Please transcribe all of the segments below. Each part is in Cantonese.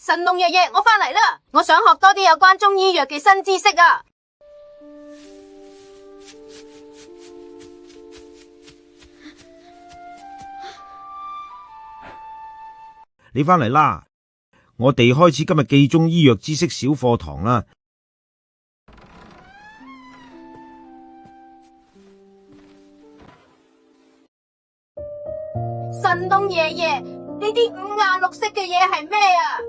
神農爺爺，我返嚟啦！我想學多啲有關中醫藥嘅新知識啊！你返嚟啦，我哋開始今日記中醫藥知識小課堂啦。神農爺爺，呢啲五顏六色嘅嘢係咩啊？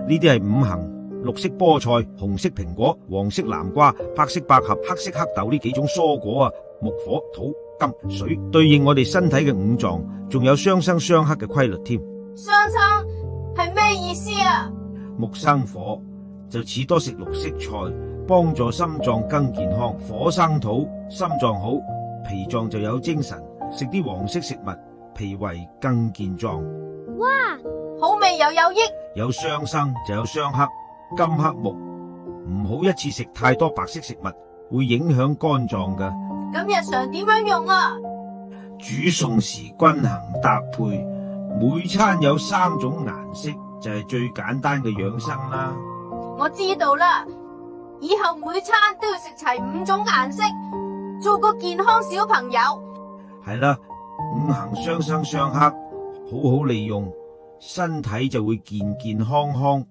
呢啲係五行：綠色菠菜、紅色蘋果、黃色南瓜、白色百合、黑色黑豆呢幾種蔬果啊。木火土金水對應我哋身體嘅五臟，仲有相生相克嘅規律添。相生係咩意思啊？木生火就似多食綠色菜，幫助心臟更健康；火生土，心臟好，脾臟就有精神。食啲黃色食物，脾胃更健壯。哇，好味又有益。有相生就有相克，金克木，唔好一次食太多白色食物，會影響肝臟噶。咁日常點樣用啊？煮餸時均衡搭配，每餐有3種顏色就係最簡單嘅養生啦。我知道啦，以後每餐都要食齊5種顏色，做個健康小朋友。係啦，五行相生相克，好好利用，身體就會健健康康。